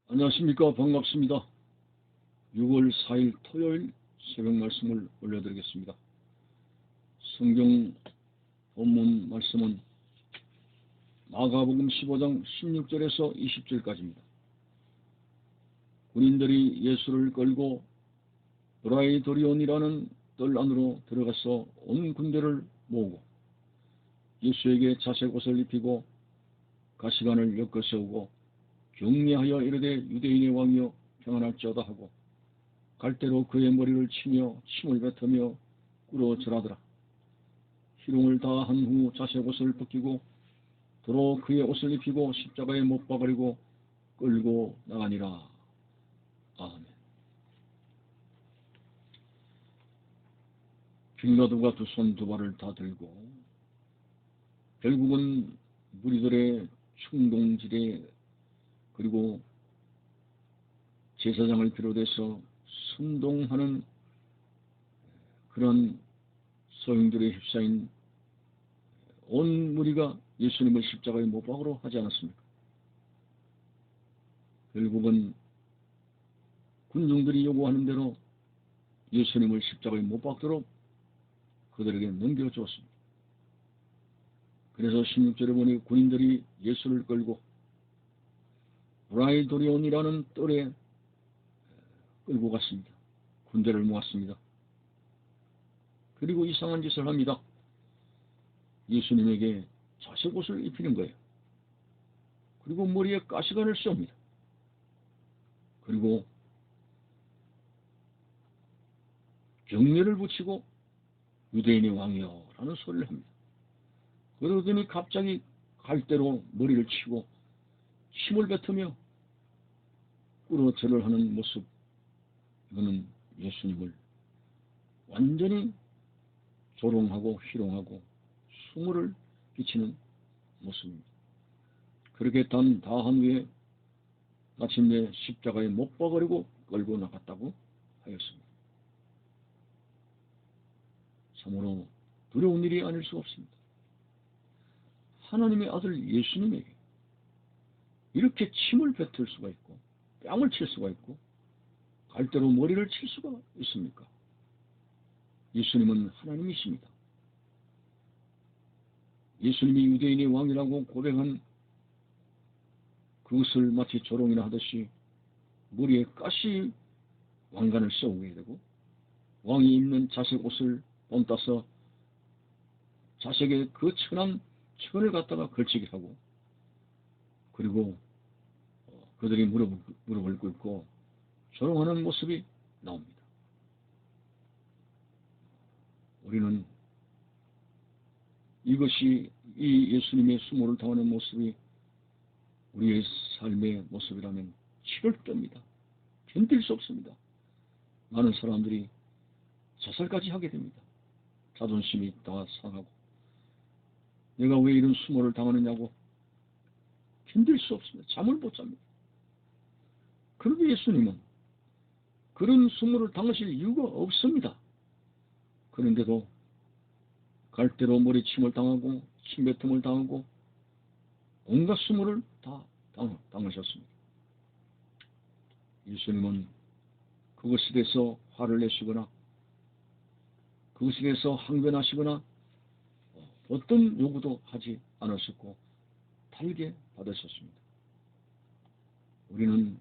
안녕하십니까. 반갑습니다. 6월 4일 토요일 새벽 말씀을 올려드리겠습니다. 성경 본문 말씀은 마가복음 15장 16절에서 20절까지입니다. 군인들이 예수를 끌고 브라이도리온이라는 뜰 안으로 들어가서 온 군대를 모으고 예수에게 자색 옷을 입히고 가시관을 엮어 세우고 경례하여 이르되 유대인의 왕이여 평안할지어다 하고 갈대로 그의 머리를 치며 침을 뱉으며 꿇어 절하더라. 희롱을 다 한 후 자색 옷을 벗기고 도로 그의 옷을 입히고 십자가에 못 박으리고 끌고 나가니라. 아멘. 빌라도가 두 손 두 발을 다 들고 결국은 무리들의 충동지대 그리고 제사장을 비롯해서 선동하는 그런 소용들에 휩싸인 온 무리가 예수님을 십자가에 못 박으러 하지 않았습니까? 결국은 군중들이 요구하는 대로 예수님을 십자가에 못 박도록 그들에게 넘겨주었습니다. 그래서 16절에 보니 군인들이 예수를 끌고 브라이도리온이라는 뜰에 끌고 갔습니다. 군대를 모았습니다. 그리고 이상한 짓을 합니다. 예수님에게 자색 옷을 입히는 거예요. 그리고 머리에 가시관을 씌웁니다. 그리고 경례를 붙이고 유대인의 왕이여 라는 소리를 합니다. 그러더니 갑자기 갈대로 머리를 치고 침을 뱉으며 꿇어 절을 하는 모습, 이거는 예수님을 완전히 조롱하고 희롱하고 숭모를 끼치는 모습입니다. 그렇게 다 한 후에 마침내 십자가에 못 박으려고 끌고 나갔다고 하였습니다. 참으로 두려운 일이 아닐 수 없습니다. 하나님의 아들 예수님에게 이렇게 침을 뱉을 수가 있고 뺨을 칠 수가 있고 갈대로 머리를 칠 수가 있습니까? 예수님은 하나님이십니다. 예수님이 유대인의 왕이라고 고백한 그것을 마치 조롱이나 하듯이 머리에 가시 왕관을 씌우게 되고 왕이 입는 자색 옷을 본따서 자색에 그 천한 천을 갖다가 걸치게 하고 그리고 그들이 무릎을 꿇고 조롱하는 모습이 나옵니다. 우리는 이것이 이 예수님의 수모를 당하는 모습이 우리의 삶의 모습이라면 치열됩니다. 견딜 수 없습니다. 많은 사람들이 자살까지 하게 됩니다. 자존심이 다 상하고 내가 왜 이런 수모를 당하느냐고 견딜 수 없습니다. 잠을 못 잡니다. 그런데 예수님은 그런 수모를 당하실 이유가 없습니다. 그런데도 갈대로 머리침을 당하고 침뱉음을 당하고 온갖 수모를 다 당하셨습니다. 예수님은 그것에 대해서 화를 내시거나 그것에 대해서 항변하시거나 어떤 요구도 하지 않으셨고 달게 받으셨습니다. 우리는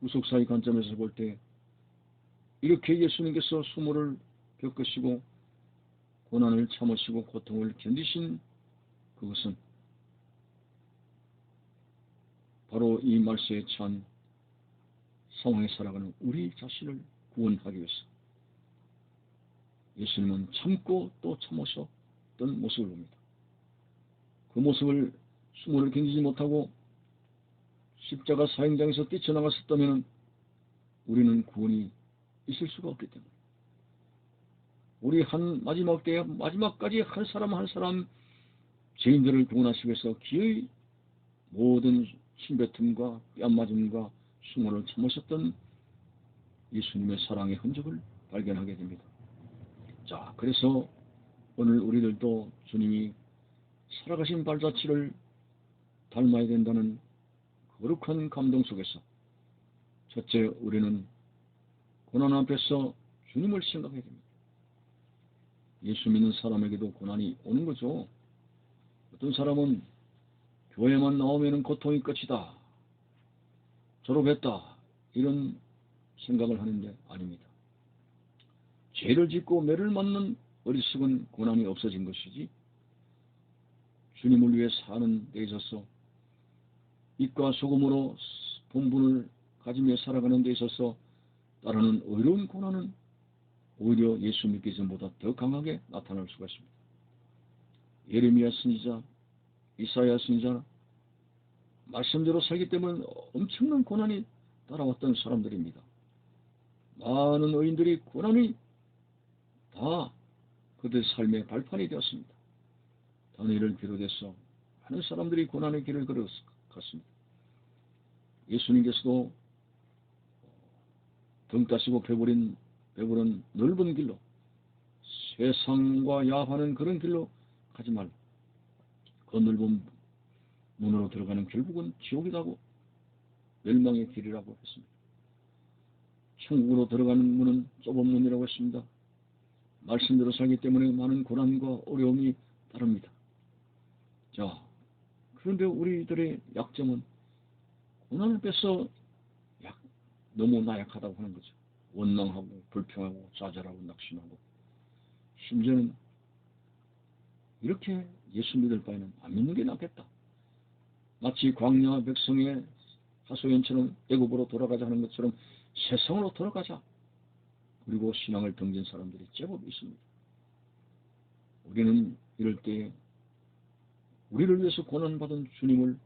구속사의 관점에서 볼 때 이렇게 예수님께서 수모를 겪으시고 고난을 참으시고 고통을 견디신 그것은 바로 이 말세에 처한 상황에 살아가는 우리 자신을 구원하기 위해서 예수님은 참고 또 참으셨던 모습을 봅니다. 그 모습을 수모를 견디지 못하고 십자가 사형장에서 뛰쳐나갔었다면 우리는 구원이 있을 수가 없기 때문에 우리 한 마지막 때에 마지막까지 한 사람 한 사람 죄인들을 구원하시기 위해서 기어이 모든 침뱉음과 뺨맞음과 수모를 참으셨던 예수님의 사랑의 흔적을 발견하게 됩니다. 자, 그래서 오늘 우리들도 주님이 살아가신 발자취를 닮아야 된다는 거룩한 감동 속에서 첫째, 우리는 고난 앞에서 주님을 생각해야 됩니다. 예수 믿는 사람에게도 고난이 오는 거죠. 어떤 사람은 교회만 나오면 고통이 끝이다, 졸업했다, 이런 생각을 하는데 아닙니다. 죄를 짓고 매를 맞는 어리석은 고난이 없어진 것이지, 주님을 위해 사는 데 있어서 빛과 소금으로 본분을 가지며 살아가는 데 있어서 따르는 어려운 고난은 오히려 예수 믿기 전보다 더 강하게 나타날 수가 있습니다. 예레미야 선지자, 이사야 선지자, 말씀대로 살기 때문에 엄청난 고난이 따라왔던 사람들입니다. 많은 의인들이 고난이 다 그들의 삶의 발판이 되었습니다. 다니엘을 비롯해서 많은 사람들이 고난의 길을 걸어갔습니다. 예수님께서도 등 따시고 배부른 넓은 길로, 세상과 야하는 그런 길로 가지 말고 그 넓은 문으로 들어가는 결국은 지옥이라고, 멸망의 길이라고 했습니다. 천국으로 들어가는 문은 좁은 문이라고 했습니다. 말씀대로 살기 때문에 많은 고난과 어려움이 따릅니다. 자, 그런데 우리들의 약점은 고난 앞에서 너무 나약하다고 하는 거죠. 원망하고 불평하고 좌절하고 낙심하고, 심지어는 이렇게 예수 믿을 바에는 안 믿는 게 낫겠다, 마치 광야 백성의 하소연처럼 애굽으로 돌아가자 하는 것처럼 세상으로 돌아가자, 그리고 신앙을 등진 사람들이 제법 있습니다. 우리는 이럴 때 우리를 위해서 고난받은 주님을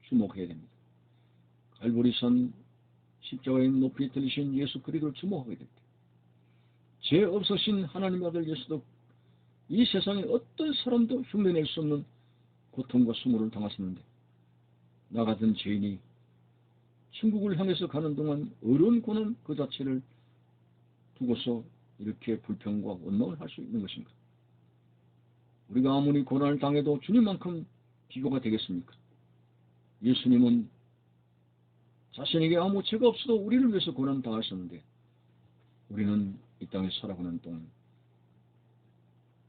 주목해야 됩니다. 갈보리산 십자가에 높이 들리신 예수 그리스도를 주목하게 됩니다. 죄 없으신 하나님의 아들 예수도 이 세상에 어떤 사람도 흉내낼 수 없는 고통과 수모를 당하셨는데, 나 같은 죄인이 천국을 향해서 가는 동안 어려운 고난 그 자체를 두고서 이렇게 불평과 원망을 할 수 있는 것인가? 우리가 아무리 고난을 당해도 주님만큼 비교가 되겠습니까? 예수님은 자신에게 아무 죄가 없어도 우리를 위해서 고난 당하셨는데, 우리는 이 땅에 살아가는 동안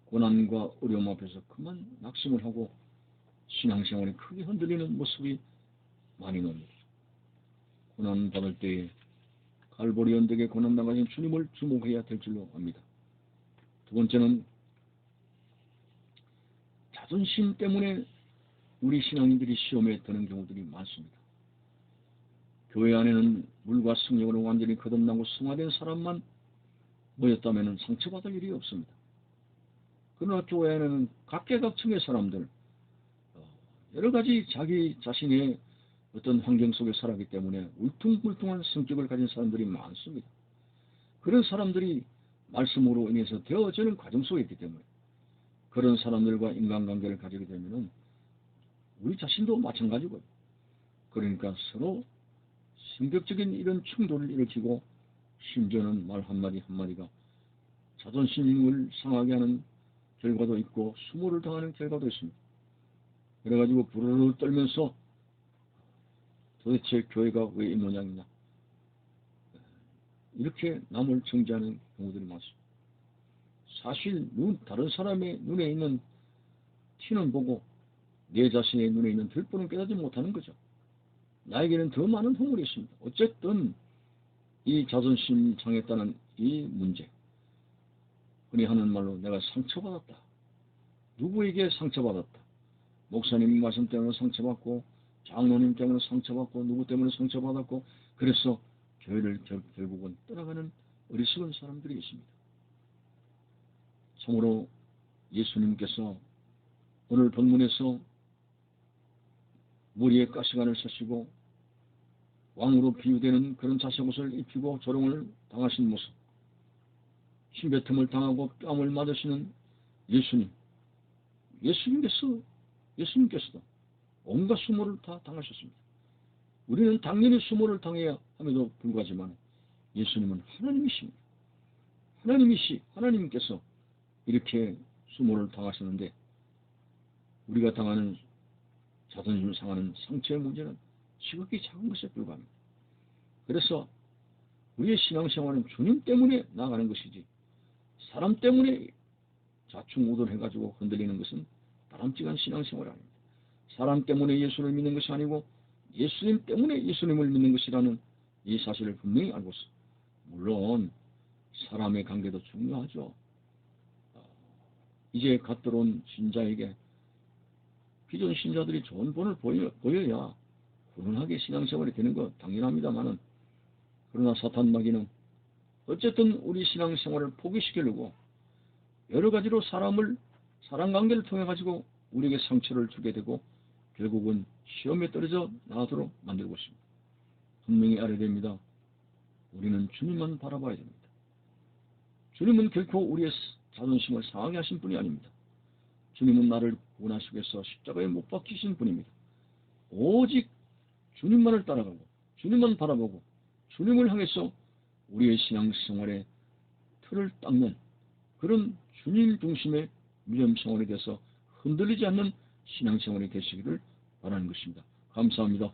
고난과 어려움 앞에서 그만 낙심을 하고 신앙생활이 크게 흔들리는 모습이 많이 나옵니다. 고난 받을 때에 갈보리 언덕에 고난 당하신 주님을 주목해야 될 줄로 압니다. 두 번째는 자존심 때문에 우리 신앙인들이 시험에 드는 경우들이 많습니다. 교회 안에는 물과 성령으로 완전히 거듭나고 성화된 사람만 모였다면 상처받을 일이 없습니다. 그러나 교회 안에는 각계각층의 사람들, 여러 가지 자기 자신의 어떤 환경 속에 살았기 때문에 울퉁불퉁한 성격을 가진 사람들이 많습니다. 그런 사람들이 말씀으로 인해서 되어지는 과정 속에 있기 때문에 그런 사람들과 인간관계를 가지게 되면 우리 자신도 마찬가지고요. 그러니까 서로 성격적인 이런 충돌을 일으키고, 심지어는 말 한마디 한마디가 자존심을 상하게 하는 결과도 있고 수모를 당하는 결과도 있습니다. 그래가지고 부르르 떨면서 도대체 교회가 왜 이 모양이냐, 이렇게 남을 정죄하는 경우들이 많습니다. 사실 다른 사람의 눈에 있는 티는 보고 내 자신의 눈에 있는 들보는 깨닫지 못하는 거죠. 나에게는 더 많은 허물이 있습니다. 어쨌든 이 자존심 상했다는 이 문제, 흔히 하는 말로 내가 상처받았다, 누구에게 상처받았다, 목사님 말씀 때문에 상처받고, 장로님 때문에 상처받고, 누구 때문에 상처받았고, 그래서 교회를 결국은 떠나가는 어리석은 사람들이 있습니다. 참으로 예수님께서 오늘 본문에서 머리에 가시관을 쓰시고 왕으로 비유되는 그런 자색옷을 입히고 조롱을 당하신 모습, 침뱉음을 당하고 뺨을 맞으시는 예수님께서도 온갖 수모를 다 당하셨습니다. 우리는 당연히 수모를 당해야 함에도 불구하지만 예수님은 하나님이십니다. 하나님께서 이렇게 수모를 당하셨는데, 우리가 당하는 자존심 상하는 상처의 문제는 지극히 작은 것에 불과합니다. 그래서 우리의 신앙생활은 주님 때문에 나아가는 것이지 사람 때문에 좌충우돌해가지고 흔들리는 것은 바람직한 신앙생활이 아닙니다. 사람 때문에 예수를 믿는 것이 아니고 예수님 때문에 예수님을 믿는 것이라는 이 사실을 분명히 알고 있습니다. 물론 사람의 관계도 중요하죠. 이제 갓 들어온 신자에게 기존 신자들이 좋은 본을 보여야 훈훈하게 신앙생활이 되는 거 당연합니다만은, 그러나 사탄 마귀는 어쨌든 우리 신앙생활을 포기시키려고 여러 가지로 사람관계를 통해 가지고 우리에게 상처를 주게 되고 결국은 시험에 떨어져 나가도록 만들고 있습니다. 분명히 알아야 됩니다. 우리는 주님만 바라봐야 됩니다. 주님은 결코 우리의 자존심을 상하게 하신 분이 아닙니다. 주님은 나를 구원하시기 위해서 십자가에 못 박히신 분입니다. 오직 주님만을 따라가고 주님만 바라보고 주님을 향해서 우리의 신앙생활의 틀을 닦는 그런 주님 중심의 믿음생활에 대해서 흔들리지 않는 신앙생활이 되시기를 바라는 것입니다. 감사합니다.